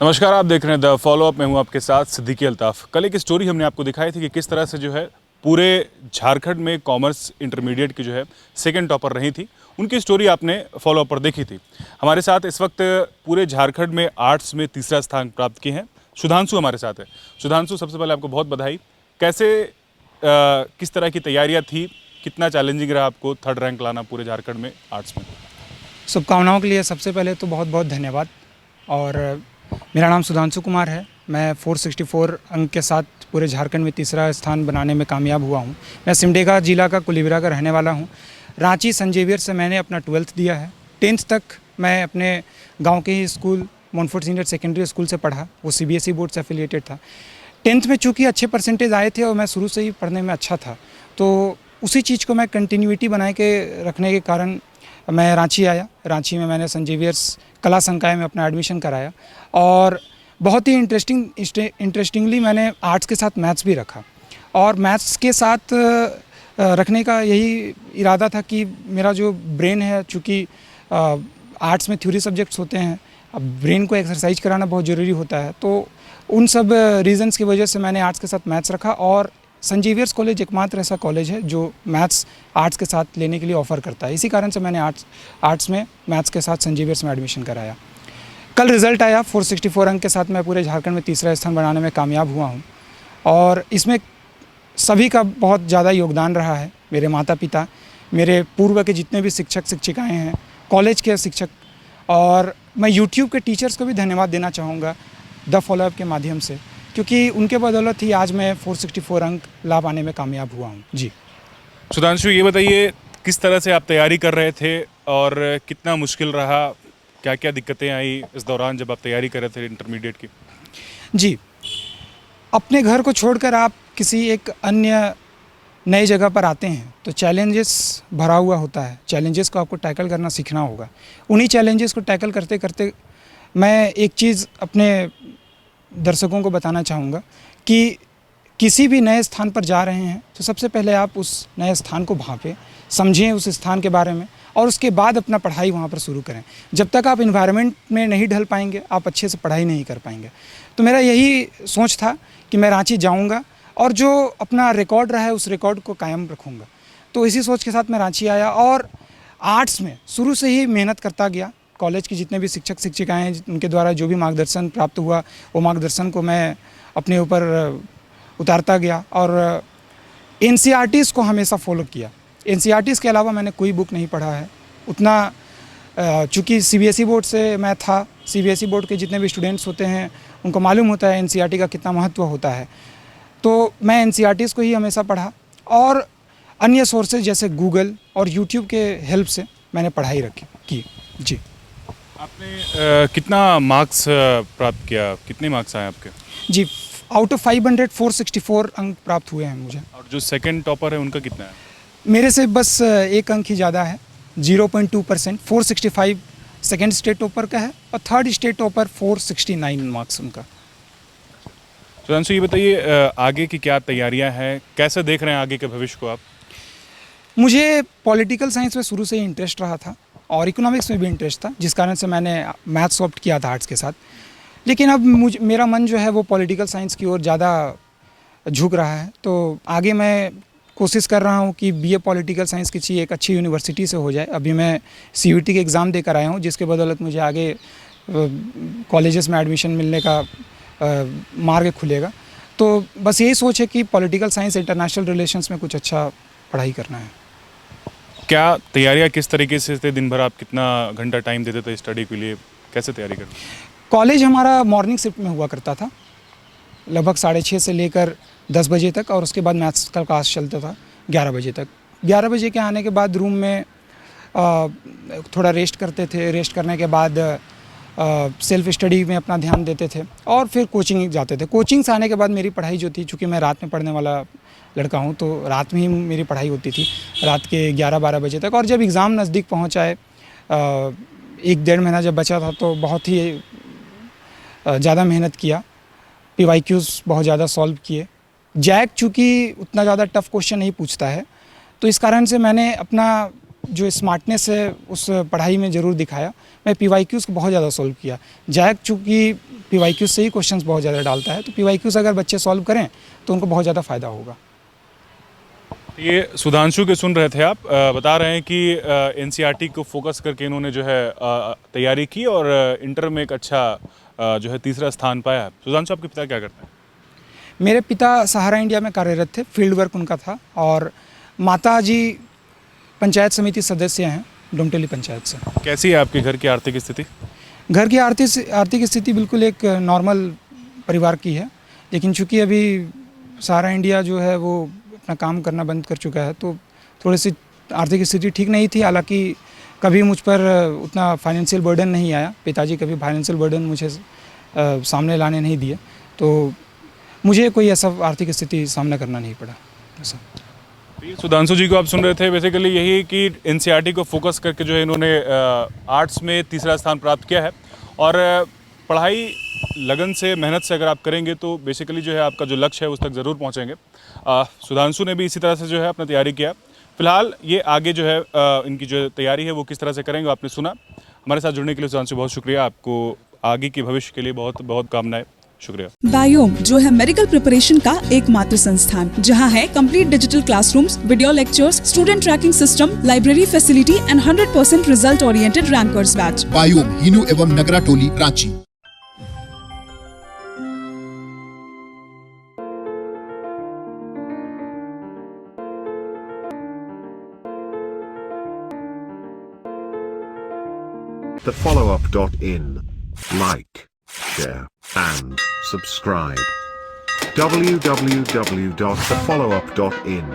नमस्कार, आप देख रहे हैं द फॉलोअप। मैं हूं आपके साथ सिद्दीकी अल्ताफ। कल एक स्टोरी हमने आपको दिखाई थी कि किस तरह से जो है पूरे झारखंड में कॉमर्स इंटरमीडिएट की जो है सेकंड टॉपर रही थी। उनकी स्टोरी आपने फॉलोअप पर देखी थी। हमारे साथ इस वक्त पूरे झारखंड में आर्ट्स में तीसरा स्थान प्राप्त किए हैं सुधांशु हमारे साथ है। सुधांशु, सबसे पहले आपको बहुत बधाई। कैसे किस तरह की तैयारियाँ थी, कितना चैलेंजिंग रहा आपको थर्ड रैंक लाना पूरे झारखंड में आर्ट्स में? शुभकामनाओं के लिए सबसे पहले तो बहुत बहुत धन्यवाद। और मेरा नाम सुधांशु कुमार है। मैं 464 अंक के साथ पूरे झारखंड में तीसरा स्थान बनाने में कामयाब हुआ हूं। मैं सिमडेगा जिला का कुलीबिरा का रहने वाला हूं। रांची सेंट जेवियर से मैंने अपना 12th दिया है। 10th तक मैं अपने गांव के ही school Montfort senior secondary school से पढ़ा। वो CBSE बोर्ड से एफिलिएटेड था। 10th में चूँकि अच्छे परसेंटेज आए थे और मैं शुरू से ही पढ़ने में अच्छा था, तो उसी चीज़ को मैं कंटिन्यूटी बना के रखने के कारण मैं रांची आया। रांची में मैंने सेंट जेवियर्स कला संकाय में अपना एडमिशन कराया और बहुत ही इंटरेस्टिंगली मैंने आर्ट्स के साथ मैथ्स भी रखा। और मैथ्स के साथ रखने का यही इरादा था कि मेरा जो ब्रेन है, चूँकि आर्ट्स में थ्योरी सब्जेक्ट्स होते हैं, अब ब्रेन को एक्सरसाइज कराना बहुत ज़रूरी होता है, तो उन सब रीज़न्स की वजह से मैंने आर्ट्स के साथ मैथ्स रखा। और सेंट जेवियर्स कॉलेज एकमात्र ऐसा कॉलेज है जो मैथ्स आर्ट्स के साथ लेने के लिए ऑफ़र करता है। इसी कारण से मैंने आर्ट्स में मैथ्स के साथ सेंट जेवियर्स में एडमिशन कराया। कल रिज़ल्ट आया, 464 अंक के साथ मैं पूरे झारखंड में तीसरा स्थान बनाने में कामयाब हुआ हूँ। और इसमें सभी का बहुत ज़्यादा योगदान रहा है। मेरे माता पिता, मेरे पूर्व के जितने भी शिक्षक शिक्षिकाएँ हैं, कॉलेज के शिक्षक, और मैं यूट्यूब के टीचर्स को भी धन्यवाद देना चाहूँगा द फॉलोअप के माध्यम से, क्योंकि उनके बदौलत ही आज मैं 464 अंक ला पाने में कामयाब हुआ हूँ। जी सुधांशु, ये बताइए किस तरह से आप तैयारी कर रहे थे और कितना मुश्किल रहा, क्या क्या दिक्कतें आई इस दौरान जब आप तैयारी कर रहे थे इंटरमीडिएट की? जी, अपने घर को छोड़कर आप किसी एक अन्य नई जगह पर आते हैं तो चैलेंजेस भरा हुआ होता है। चैलेंजेस को आपको टैकल करना सीखना होगा। उन्हीं चैलेंजेस को टैकल करते करते मैं एक चीज़ अपने दर्शकों को बताना चाहूँगा कि किसी भी नए स्थान पर जा रहे हैं तो सबसे पहले आप उस नए स्थान को भांपें, समझें उस स्थान के बारे में, और उसके बाद अपना पढ़ाई वहाँ पर शुरू करें। जब तक आप इन्वायरमेंट में नहीं ढल पाएंगे, आप अच्छे से पढ़ाई नहीं कर पाएंगे। तो मेरा यही सोच था कि मैं रांची जाऊँगा और जो अपना रिकॉर्ड रहा है उस रिकॉर्ड को कायम रखूँगा। तो इसी सोच के साथ मैं रांची आया और आर्ट्स में शुरू से ही मेहनत करता गया। कॉलेज की जितने भी शिक्षक शिक्षिकाएँ हैं, उनके द्वारा जो भी मार्गदर्शन प्राप्त हुआ, वो मार्गदर्शन को मैं अपने ऊपर उतारता गया और NCERTs को हमेशा फॉलो किया। NCERTs के अलावा मैंने कोई बुक नहीं पढ़ा है उतना। चूँकि CBSE बोर्ड से मैं था, CBSE बोर्ड के जितने भी स्टूडेंट्स होते हैं उनको मालूम होता है NCERT का कितना महत्व होता है। तो मैं NCERTs को ही हमेशा पढ़ा और अन्य सोर्सेज जैसे गूगल और यूट्यूब के हेल्प से मैंने पढ़ाई की। जी, आपने कितना मार्क्स प्राप्त किया, कितने मार्क्स आए आपके? जी, आउट ऑफ 500 464 अंक प्राप्त हुए हैं मुझे। और जो सेकंड टॉपर है उनका कितना है? मेरे से बस एक अंक ही ज़्यादा है, 0.2%। 465 सेकेंड स्टेट टॉपर का है और थर्ड स्टेट टॉपर 469 मार्क्स उनका। सुधांशु, ये बताइए आगे की क्या तैयारियां हैं, कैसे देख रहे हैं आगे के भविष्य को आप? मुझे पॉलिटिकल साइंस में शुरू से ही इंटरेस्ट रहा था और इकोनॉमिक्स में भी इंटरेस्ट था, जिस कारण से मैंने मैथ्स ऑप्ट किया था आर्ट्स के साथ। लेकिन अब मेरा मन जो है वो पॉलिटिकल साइंस की ओर ज़्यादा झुक रहा है। तो आगे मैं कोशिश कर रहा हूँ कि BA पॉलिटिकल साइंस किसी एक अच्छी यूनिवर्सिटी से हो जाए। अभी मैं CUET के एग्ज़ाम देकर आया हूँ, जिसके बदौलत मुझे आगे कॉलेजेस में एडमिशन मिलने का मार्ग खुलेगा। तो बस यही सोच है कि पॉलिटिकल साइंस इंटरनेशनल रिलेशंस में कुछ अच्छा पढ़ाई करना है। क्या तैयारियां किस तरीके से थे? दिन भर आप कितना घंटा टाइम देते थे स्टडी के लिए, कैसे तैयारी करते? कॉलेज हमारा मॉर्निंग शिफ्ट में हुआ करता था, लगभग 6:30 से लेकर 10 बजे तक, और उसके बाद मैथ्स का क्लास चलता था 11 बजे तक। 11 बजे के आने के बाद रूम में थोड़ा रेस्ट करते थे। रेस्ट करने के बाद सेल्फ स्टडी में अपना ध्यान देते थे और फिर कोचिंग जाते थे। कोचिंग से आने के बाद मेरी पढ़ाई जो थी, चूँकि मैं रात में पढ़ने वाला लड़का हूँ, तो रात में ही मेरी पढ़ाई होती थी, रात के 11-12 बजे तक। और जब एग्ज़ाम नज़दीक पहुँच आए, 1-1.5 महीना जब बचा था, तो बहुत ही ज़्यादा मेहनत किया। PYQs बहुत ज़्यादा सॉल्व किए। जैक चूँकि उतना ज़्यादा टफ क्वेश्चन नहीं पूछता है, तो इस कारण से मैंने अपना जो स्मार्टनेस है उस पढ़ाई में ज़रूर दिखाया। मैं PYQs को बहुत ज़्यादा सॉल्व किया। जैक चूँकि PYQs से ही क्वेश्चंस बहुत ज़्यादा डालता है, तो PYQs अगर बच्चे सॉल्व करें तो उनको बहुत ज़्यादा फ़ायदा होगा। ये सुधांशु के सुन रहे थे आप, बता रहे हैं कि NCERT को फोकस करके इन्होंने जो है तैयारी की और इंटर में एक अच्छा जो है तीसरा स्थान पाया। सुधांशु, आपके पिता क्या करते हैं? मेरे पिता सहारा इंडिया में कार्यरत थे, फील्ड वर्क उनका था, और माता जी पंचायत समिति सदस्य हैं डुमटेली पंचायत से। कैसी है आपके घर की आर्थिक स्थिति? घर की आर्थिक स्थिति बिल्कुल एक नॉर्मल परिवार की है, लेकिन चूंकि अभी सहारा इंडिया जो है वो अपना काम करना बंद कर चुका है, तो थोड़ी सी आर्थिक स्थिति ठीक नहीं थी। हालांकि कभी मुझ पर उतना फाइनेंशियल बर्डन नहीं आया, पिताजी कभी फाइनेंशियल बर्डन मुझे सामने लाने नहीं दिए, तो मुझे कोई ऐसा आर्थिक स्थिति सामना करना नहीं पड़ा ऐसा। सुधांशु जी को आप सुन रहे थे, बेसिकली यही कि NCERT को फोकस करके जो है इन्होंने आर्ट्स में तीसरा स्थान प्राप्त किया है। और पढ़ाई लगन से, मेहनत से अगर आप करेंगे तो बेसिकली जो है आपका जो लक्ष्य है उस तक ज़रूर पहुंचेंगे। सुधांशु ने भी इसी तरह से जो है अपना तैयारी किया। फिलहाल ये आगे जो है इनकी जो तैयारी है वो किस तरह से करेंगे आपने सुना। हमारे साथ जुड़ने के लिए सुधांशु बहुत शुक्रिया। आपको आगे के भविष्य के लिए बहुत बहुत कामनाएं। शुक्रिया। बायोम जो है मेडिकल प्रिपरेशन का एकमात्र संस्थान, जहां है complete digital classrooms, video lectures, student tracking system, library facility and 100% result oriented rankers batch. Biome, Hinoo एवं नगरा टोली, Ranchi. thefollowup.in. Like, share, and subscribe. www.thefollowup.in